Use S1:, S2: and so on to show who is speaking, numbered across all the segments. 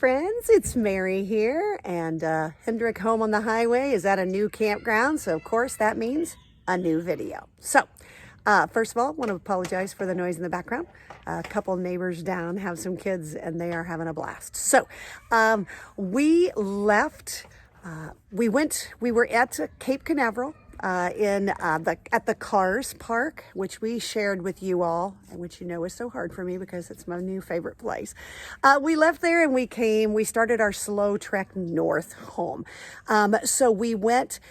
S1: friends, it's Mary here, and Hendrick Home on the Highway is at a new campground, so of course that means a new video. So first of all, I want to apologize for the noise in the background. A couple neighbors down have some kids and they are having a blast. So we left, we were at Cape Canaveral at the Cars Park, which we shared with you all, and which you know is so hard for me because it's my new favorite place. We left there and we started our slow trek north home. So we went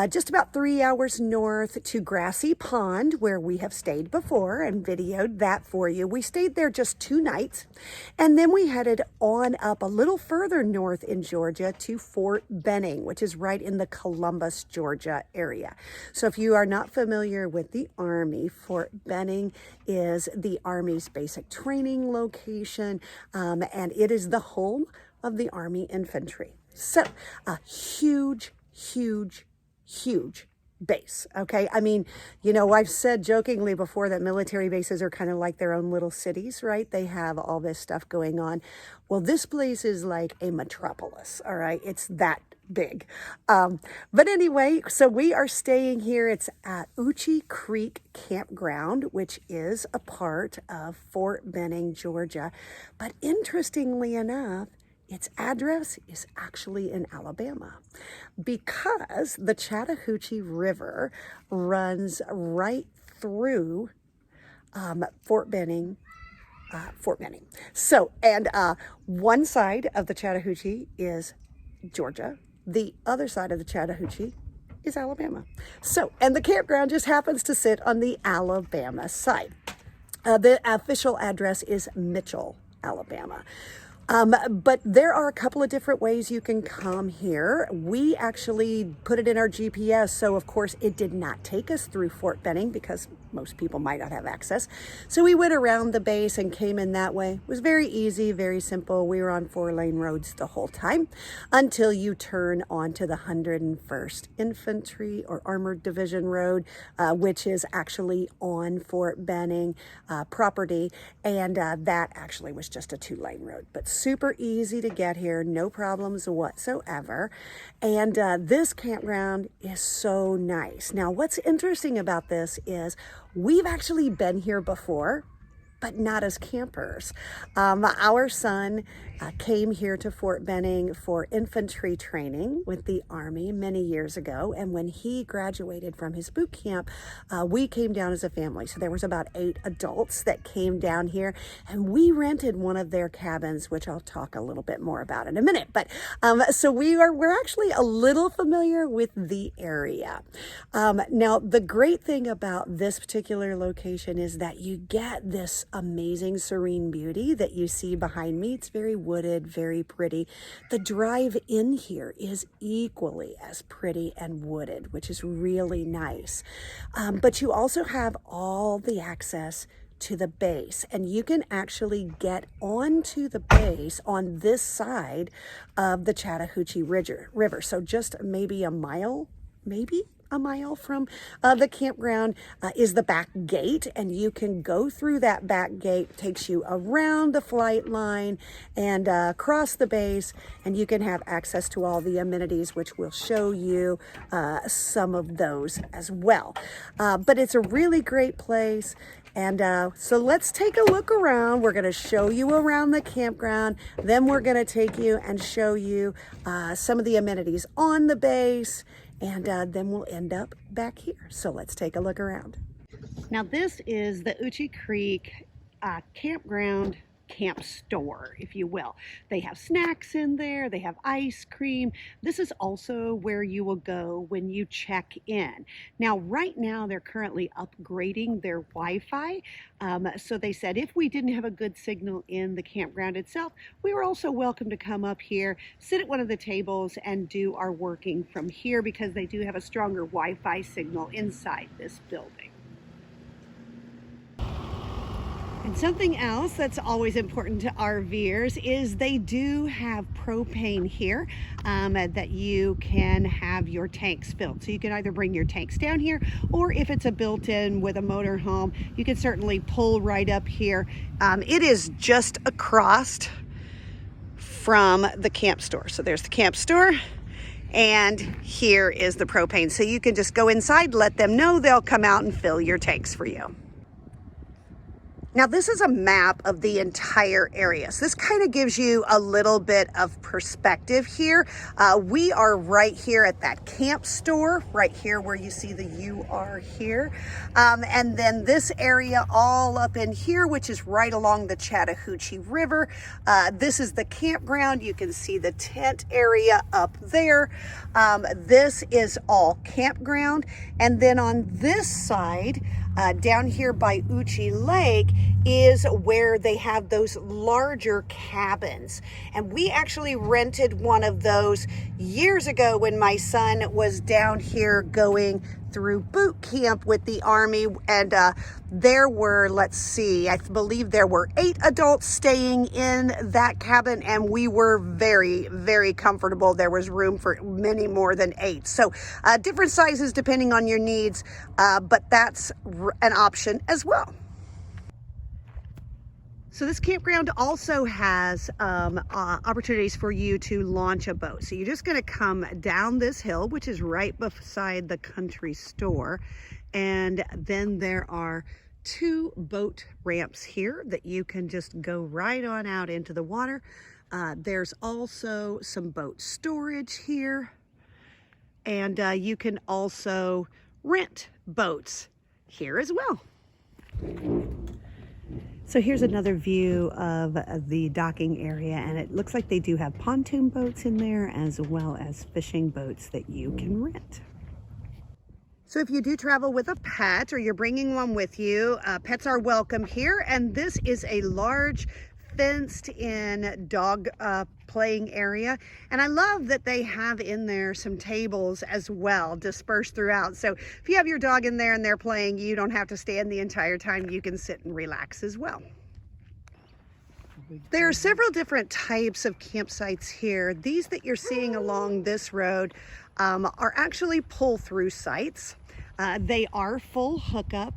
S1: just about 3 hours north to Grassy Pond, where we have stayed before and videoed that for you. We stayed there just 2 nights, and then we headed on up a little further north in Georgia to Fort Benning, which is right in the Columbus, Georgia area. So if you are not familiar with the Army, Fort Benning is the Army's basic training location, and it is the home of the Army infantry. So a huge base. Okay. I mean, you know, I've said jokingly before that military bases are kind of like their own little cities, right? They have all this stuff going on. Well, this place is like a metropolis. All right. It's that big. But anyway, so we are staying here. It's at Uchee Creek Campground, which is a part of Fort Benning, Georgia. But interestingly enough, its address is actually in Alabama because the Chattahoochee River runs right through Fort Benning. So, and one side of the Chattahoochee is Georgia. The other side of the Chattahoochee is Alabama. So, and the campground just happens to sit on the Alabama side. The official address is Mitchell, Alabama. But there are a couple of different ways you can come here. We actually put it in our GPS, so of course it did not take us through Fort Benning because most people might not have access. So we went around the base and came in that way. It was very easy, very simple. We were on 4-lane roads the whole time until you turn onto the 101st Infantry or Armored Division Road, which is actually on Fort Benning property. And that actually was just a 2-lane road, but super easy to get here, no problems whatsoever. And this campground is so nice. Now, what's interesting about this is we've actually been here before, but not as campers. Our son came here to Fort Benning for infantry training with the Army many years ago. And when he graduated from his boot camp, we came down as a family. So there was about 8 adults that came down here, and we rented one of their cabins, which I'll talk a little bit more about in a minute. But so we're actually a little familiar with the area. Now, the great thing about this particular location is that you get this amazing serene beauty that you see behind me. It's very wooded, very pretty. The drive in here is equally as pretty and wooded, which is really nice. But you also have all the access to the base, and you can actually get onto the base on this side of the Chattahoochee River. So just maybe a mile from the campground is the back gate, and you can go through that back gate. Takes you around the flight line and across the base, and you can have access to all the amenities, which we'll show you some of those as well. But it's a really great place. And so let's take a look around. We're going to show you around the campground. Then we're going to take you and show you some of the amenities on the base. And then we'll end up back here. So let's take a look around. Now this is the Uchee Creek Campground camp store, if you will. They have snacks in there, they have ice cream. This is also where you will go when you check in. Now, right now, they're currently upgrading their Wi-Fi. So they said if we didn't have a good signal in the campground itself, we were also welcome to come up here, sit at one of the tables, and do our working from here because they do have a stronger Wi-Fi signal inside this building. And something else that's always important to RVers is they do have propane here that you can have your tanks filled. So you can either bring your tanks down here, or if it's a built-in with a motorhome, you can certainly pull right up here. It is just across from the camp store. So there's the camp store, and here is the propane. So you can just go inside, let them know, they'll come out and fill your tanks for you. Now this is a map of the entire area. So this kind of gives you a little bit of perspective here. We are right here at that camp store, right here where you see the U are here. And then this area all up in here, which is right along the Chattahoochee River. This is the campground. You can see the tent area up there. This is all campground. And then on this side, down here by Uchee Lake, is where they have those larger cabins. And we actually rented one of those years ago when my son was down here going through boot camp with the Army. And there were, let's see, I believe there were 8 adults staying in that cabin, and we were very, very comfortable. There was room for many more than 8. So different sizes depending on your needs, but that's an option as well. So this campground also has opportunities for you to launch a boat. So you're just going to come down this hill, which is right beside the country store. And then there are 2 boat ramps here that you can just go right on out into the water. There's also some boat storage here. And you can also rent boats here as well. So here's another view of the docking area, and it looks like they do have pontoon boats in there as well as fishing boats that you can rent. So if you do travel with a pet or you're bringing one with you, pets are welcome here. And this is a large fenced in dog playing area. And I love that they have in there some tables as well dispersed throughout. So if you have your dog in there and they're playing, you don't have to stand the entire time. You can sit and relax as well. There are several different types of campsites here. These that you're seeing along this road are actually pull-through sites. They are full hookup.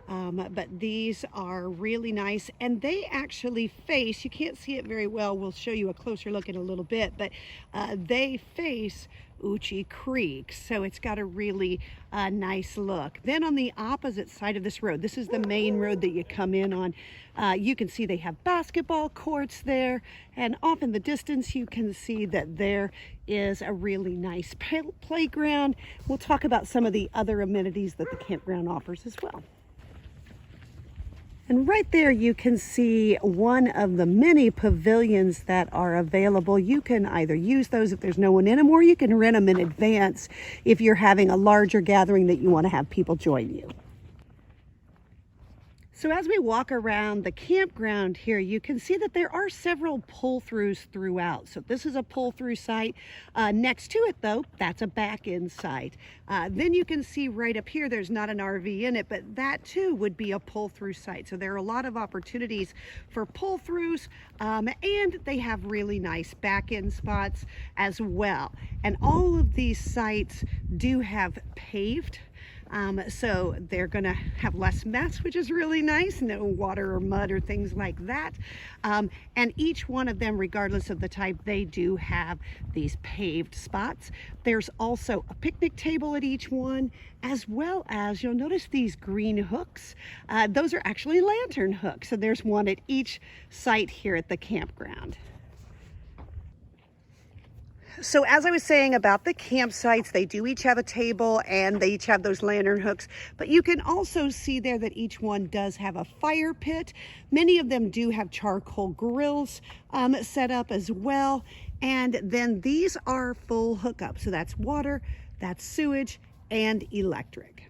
S1: But these are really nice, and they actually face, you can't see it very well, we'll show you a closer look in a little bit, but they face Uchee Creek, so it's got a really nice look. Then on the opposite side of this road, this is the main road that you come in on, you can see they have basketball courts there, and off in the distance you can see that there is a really nice playground. We'll talk about some of the other amenities that the campground offers as well. And right there you can see one of the many pavilions that are available. You can either use those if there's no one in them, or you can rent them in advance if you're having a larger gathering that you want to have people join you. So as we walk around the campground here, you can see that there are several pull-throughs throughout. So this is a pull-through site. Next to it though, that's a back-end site. Then you can see right up here, there's not an RV in it, but that too would be a pull-through site. So there are a lot of opportunities for pull-throughs, and they have really nice back-end spots as well. And all of these sites do have paved. So they're going to have less mess, which is really nice. No water or mud or things like that. And each one of them, regardless of the type, they do have these paved spots. There's also a picnic table at each one, as well as you'll notice these green hooks. Those are actually lantern hooks. So there's one at each site here at the campground. So as I was saying about the campsites, they do each have a table and they each have those lantern hooks, but you can also see there that each one does have a fire pit. Many of them do have charcoal grills set up as well. And then these are full hookup. So that's water, that's sewage, and electric.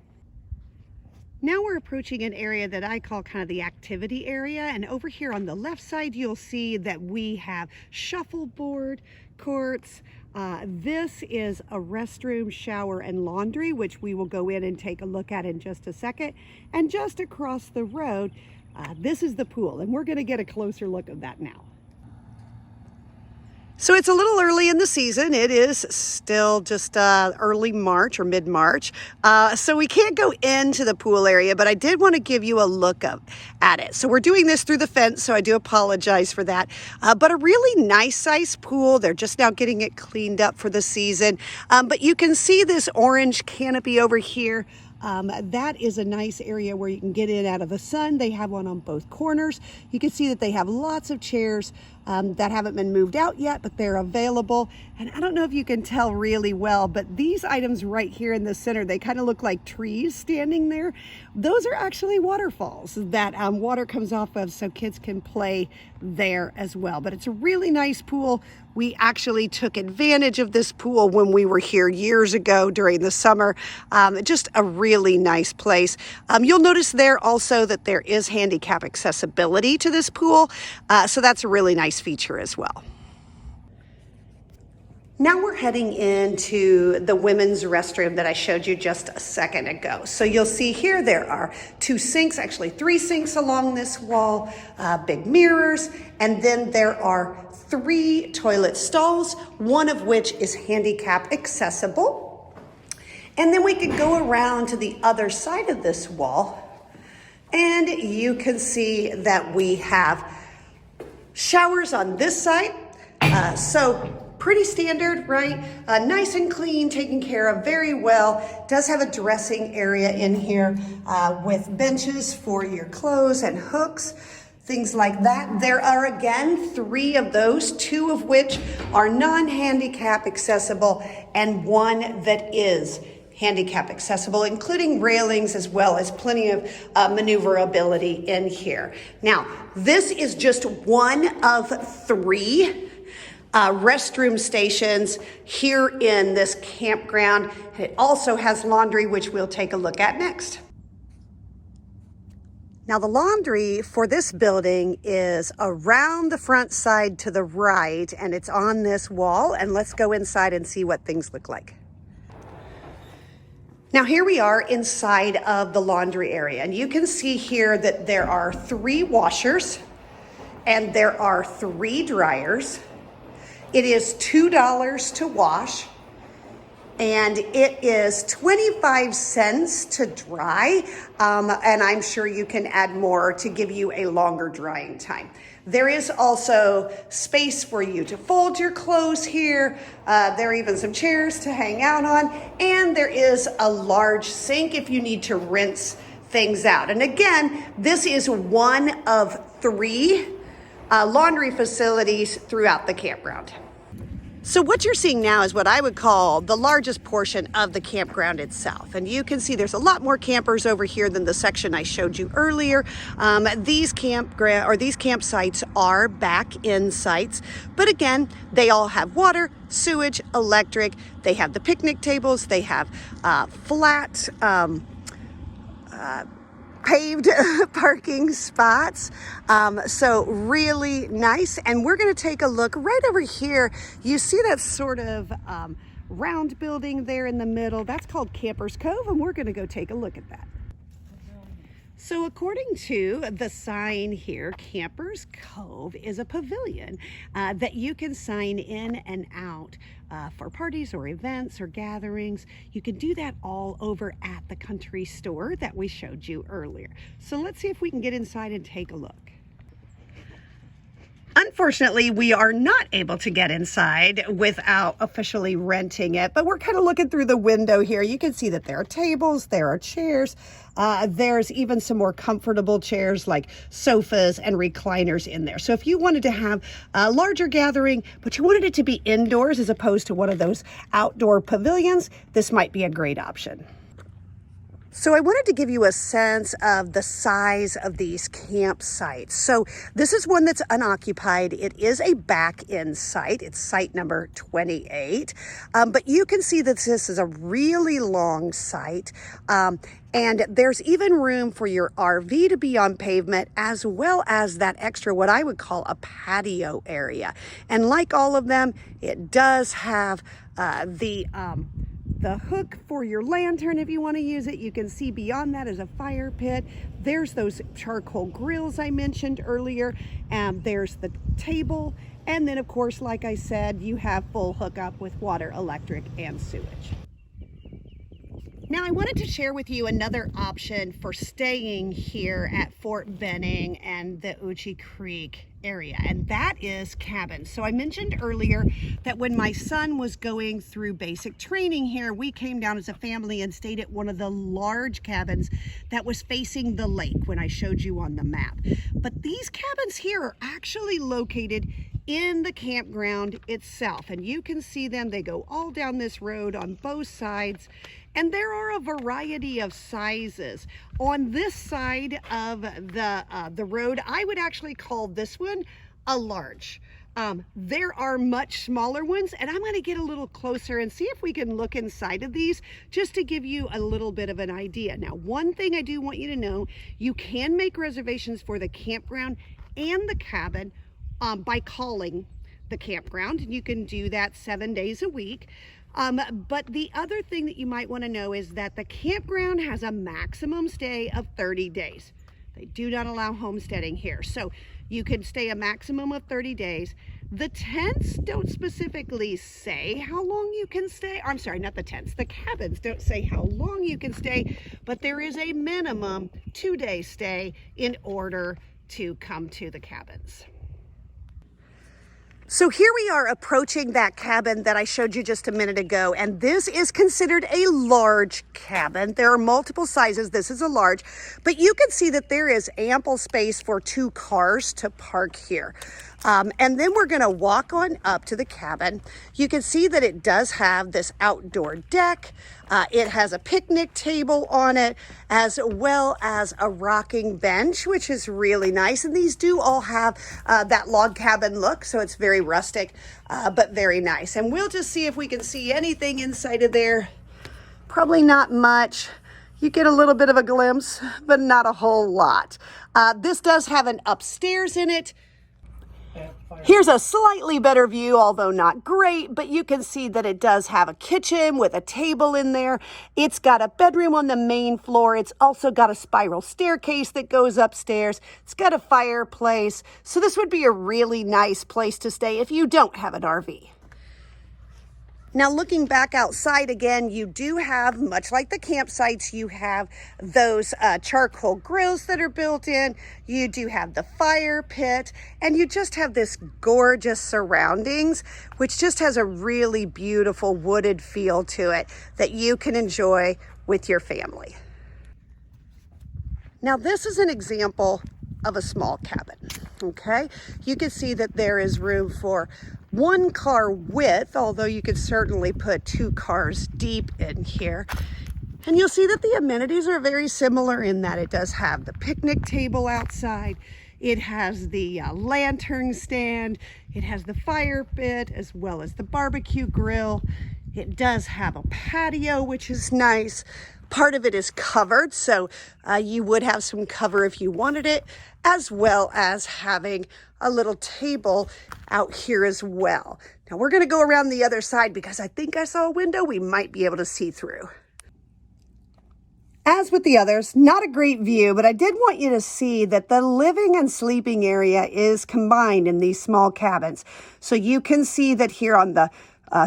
S1: Now we're approaching an area that I call kind of the activity area. And over here on the left side, you'll see that we have shuffleboard courts. This is a restroom, shower, and laundry, which we will go in and take a look at in just a second. And just across the road, this is the pool, and we're going to get a closer look of that now. So it's a little early in the season. It is still just early March or mid-March. So we can't go into the pool area, but I did want to give you a look at it. So we're doing this through the fence, so I do apologize for that. But a really nice size pool. They're just now getting it cleaned up for the season. But you can see this orange canopy over here. That is a nice area where you can get in out of the sun. They have one on both corners. You can see that they have lots of chairs that haven't been moved out yet, but they're available. And I don't know if you can tell really well, but these items right here in the center, they kind of look like trees standing there. Those are actually waterfalls that water comes off of, so kids can play there as well. But it's a really nice pool. We actually took advantage of this pool when we were here years ago during the summer. Just a really nice place. You'll notice there also that there is handicap accessibility to this pool. So that's a really nice feature as well. Now we're heading into the women's restroom that I showed you just a second ago. So you'll see here there are 2 sinks, actually 3 sinks along this wall, big mirrors, and then there are 3 toilet stalls, one of which is handicap accessible. And then we could go around to the other side of this wall, and you can see that we have showers on this side. So pretty standard, right? Nice and clean, taken care of very well. Does have a dressing area in here with benches for your clothes and hooks, things like that. There are again 3 of those, 2 of which are non-handicap accessible and 1 that is handicap accessible, including railings as well as plenty of maneuverability in here. Now, this is just one of 3 restroom stations here in this campground. It also has laundry, which we'll take a look at next. Now the laundry for this building is around the front side to the right, and it's on this wall. And let's go inside and see what things look like. Now here we are inside of the laundry area, and you can see here that there are 3 washers and there are 3 dryers. It is $2 to wash, and it is 25 cents to dry, and I'm sure you can add more to give you a longer drying time. There is also space for you to fold your clothes here. There are even some chairs to hang out on, and there is a large sink if you need to rinse things out. And again, this is one of 3 laundry facilities throughout the campground. So what you're seeing now is what I would call the largest portion of the campground itself. And you can see there's a lot more campers over here than the section I showed you earlier. These campsites are back-in sites, but again, they all have water, sewage, electric. They have the picnic tables. They have flat paved parking spots. So really nice. And we're going to take a look right over here. You see that sort of round building there in the middle. That's called Campers Cove, and we're going to go take a look at that. So according to the sign here, Campers Cove is a pavilion that you can sign in and out for parties or events or gatherings. You can do that all over at the country store that we showed you earlier. So let's see if we can get inside and take a look. Unfortunately, we are not able to get inside without officially renting it, but we're kind of looking through the window here. You can see that there are tables, there are chairs. There's even some more comfortable chairs like sofas and recliners in there. So if you wanted to have a larger gathering, but you wanted it to be indoors as opposed to one of those outdoor pavilions, this might be a great option. So I wanted to give you a sense of the size of these campsites. So this is one that's unoccupied. It is a back-in site. It's site number 28. But you can see that this is a really long site. And there's even room for your RV to be on pavement, as well as that extra, what I would call a patio area. And like all of them, it does have the hook for your lantern if you want to use it. You can see beyond that is a fire pit. There's those charcoal grills I mentioned earlier. There's the table, And then of course, like I said, you have full hookup with water, electric, and sewage. Now I wanted to share with you another option for staying here at Fort Benning and the Uchee Creek area, and that is cabins. So I mentioned earlier that when my son was going through basic training here, we came down as a family and stayed at one of the large cabins that was facing the lake when I showed you on the map. But these cabins here are actually located in the campground itself, and you can see them. They go all down this road on both sides, and there are a variety of sizes. On this side of the road, I would actually call this one a large. There are much smaller ones, and I'm going to get a little closer and see if we can look inside of these just to give you a little bit of an idea. Now, one thing I do want you to know, you can make reservations for the campground and the cabin by calling the campground, and you can do that 7 days a week. But the other thing that you might want to know is that the campground has a maximum stay of 30 days. They do not allow homesteading here, so you can stay a maximum of 30 days. The tents don't specifically say how long you can stay. I'm sorry, not the tents. The cabins don't say how long you can stay, but there is a minimum 2-day stay in order to come to the cabins. So here we are approaching that cabin that I showed you just a minute ago, and this is considered a large cabin. There are multiple sizes. This is a large, but you can see that there is ample space for 2 cars to park here. And then we're going to walk on up to the cabin. You can see that it does have this outdoor deck. It has a picnic table on it, as well as a rocking bench, which is really nice. And these do all have that log cabin look, so it's very rustic, but very nice. And we'll just see if we can see anything inside of there. Probably not much. You get a little bit of a glimpse, but not a whole lot. This does have an upstairs in it. Here's a slightly better view, although not great, but you can see that it does have a kitchen with a table in there. It's got a bedroom on the main floor. It's also got a spiral staircase that goes upstairs. It's got a fireplace. So this would be a really nice place to stay if you don't have an RV. Now, looking back outside again, you do have, much like the campsites, you have those charcoal grills that are built in. You do have the fire pit, and you just have this gorgeous surroundings, which just has a really beautiful wooded feel to it that you can enjoy with your family. Now, this is an example of a small cabin, okay? You can see that there is room for 1 car width, although you could certainly put 2 cars deep in here. And you'll see that the amenities are very similar in that it does have the picnic table outside. It has the lantern stand. It has the fire pit as well as the barbecue grill. It does have a patio, which is nice. Part of it is covered, so you would have some cover if you wanted it, as well as having a little table out here as well. Now we're going to go around the other side because I think I saw a window we might be able to see through. As with the others, not a great view, but I did want you to see that the living and sleeping area is combined in these small cabins. So you can see that here on the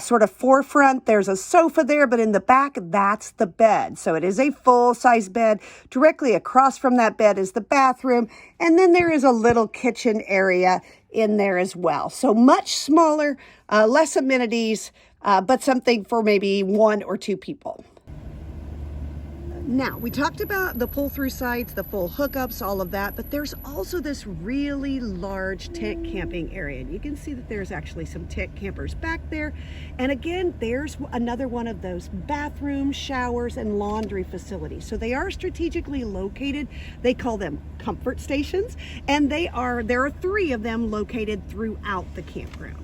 S1: sort of forefront, there's a sofa there, but in the back, that's the bed. So it is a full-size bed. Directly across from that bed is the bathroom, and then there is a little kitchen area in there as well. So much smaller, less amenities, but something for maybe 1 or 2 people. Now, we talked about the pull-through sites, the full hookups, all of that, but there's also this really large tent camping area. And you can see that there's actually some tent campers back there. And again, there's another one of those bathrooms, showers, and laundry facilities. So they are strategically located. They call them comfort stations, and there are 3 of them located throughout the campground.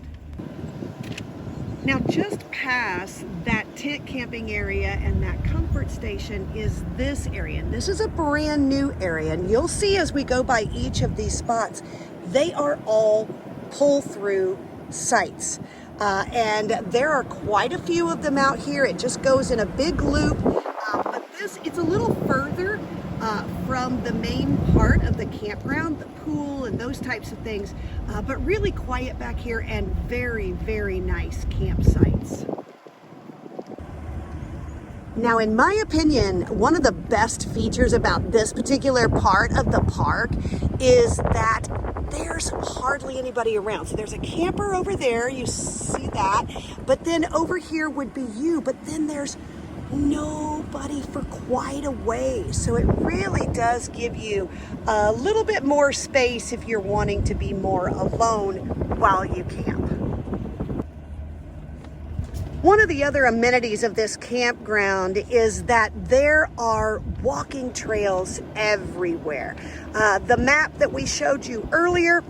S1: Now, just past that tent camping area and that comfort station is this area. And this is a brand new area. And you'll see as we go by each of these spots, they are all pull-through sites. And there are quite a few of them out here. It just goes in a big loop. But it's a little further from the main part of the campground, the pool and those types of things, but really quiet back here and very, very nice campsites. Now, in my opinion, one of the best features about this particular part of the park is that there's hardly anybody around. So there's a camper over there, you see that, but then over here would be you, but then there's nobody for quite a ways. So it really does give you a little bit more space if you're wanting to be more alone while you camp. One of the other amenities of this campground is that there are walking trails everywhere. The map that we showed you earlier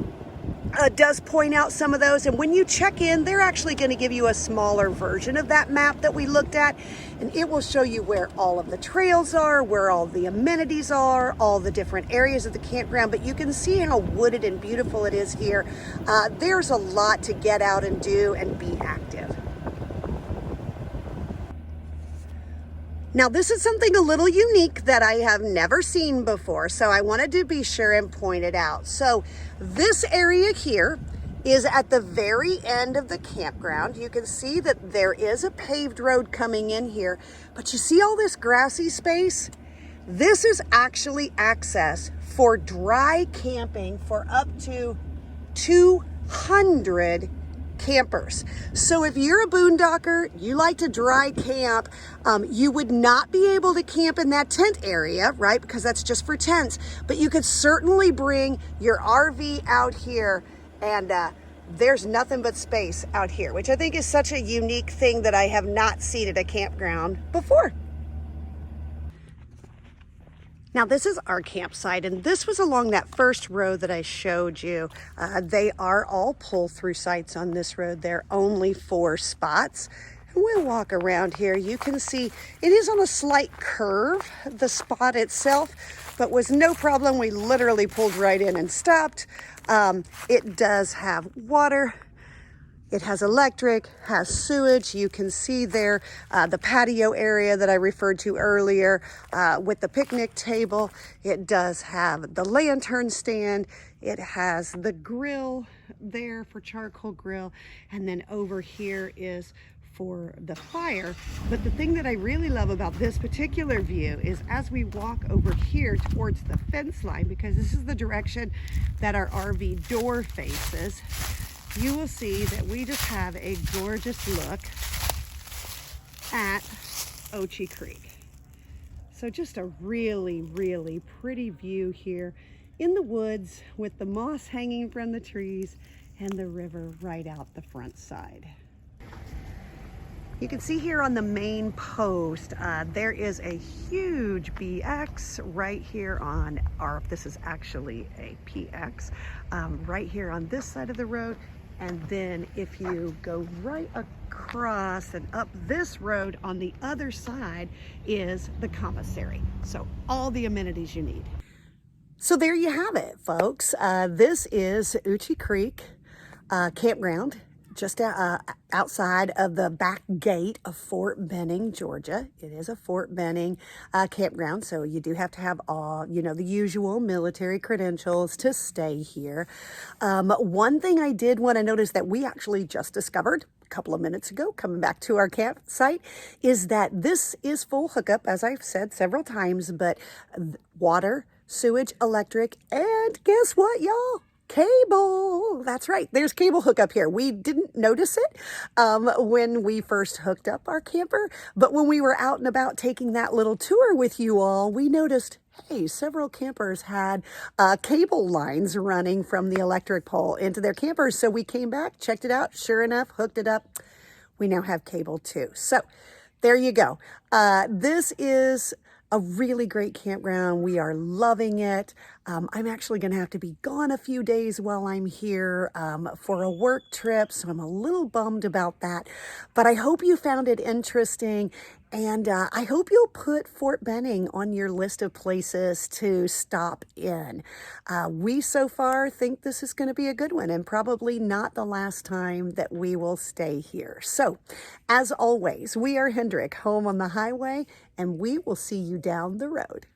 S1: does point out some of those, and when you check in, they're actually going to give you a smaller version of that map that we looked at, and it will show you where all of the trails are, where all the amenities are, all the different areas of the campground. But you can see how wooded and beautiful it is here. There's a lot to get out and do and be active. Now, this is something a little unique that I have never seen before, so I wanted to be sure and point it out. So this area here is at the very end of the campground. You can see that there is a paved road coming in here, but you see all this grassy space? This is actually access for dry camping for up to 200 campers. So if you're a boondocker, you like to dry camp, you would not be able to camp in that tent area, right? Because that's just for tents, but you could certainly bring your RV out here, and there's nothing but space out here, which I think is such a unique thing that I have not seen at a campground before. Now, this is our campsite, and this was along that first road that I showed you. They are all pull-through sites on this road. There are only 4 spots. And we'll walk around here. You can see it is on a slight curve, the spot itself, but was no problem. We literally pulled right in and stopped. It does have water. It has electric, has sewage. You can see there the patio area that I referred to earlier with the picnic table. It does have the lantern stand. It has the grill there for charcoal grill. And then over here is for the fire. But the thing that I really love about this particular view is as we walk over here towards the fence line, because this is the direction that our RV door faces, you will see that we just have a gorgeous look at Uchee Creek. So just a really, really pretty view here in the woods with the moss hanging from the trees and the river right out the front side. You can see here on the main post, there is a huge BX right here on this is actually a PX, right here on this side of the road. And then if you go right across and up this road on the other side is the Commissary. So all the amenities you need. So there you have it, folks. This is Uchee Creek Campground, just outside of the back gate of Fort Benning, Georgia. It is a Fort Benning campground, so you do have to have all, the usual military credentials to stay here. One thing I did want to notice that we actually just discovered a couple of minutes ago, coming back to our campsite, is that this is full hookup, as I've said several times, but water, sewage, electric, and guess what, y'all? Cable. That's right. There's cable hookup here. We didn't notice it when we first hooked up our camper, but when we were out and about taking that little tour with you all, we noticed, hey, several campers had cable lines running from the electric pole into their campers. So we came back, checked it out. Sure enough, hooked it up. We now have cable too. So there you go. This is a really great campground. We are loving it. I'm actually going to have to be gone a few days while I'm here for a work trip, so I'm a little bummed about that. But I hope you found it interesting, and I hope you'll put Fort Benning on your list of places to stop in. We so far think this is going to be a good one, and probably not the last time that we will stay here. So, as always, we are Hendrick, home on the highway, and we will see you down the road.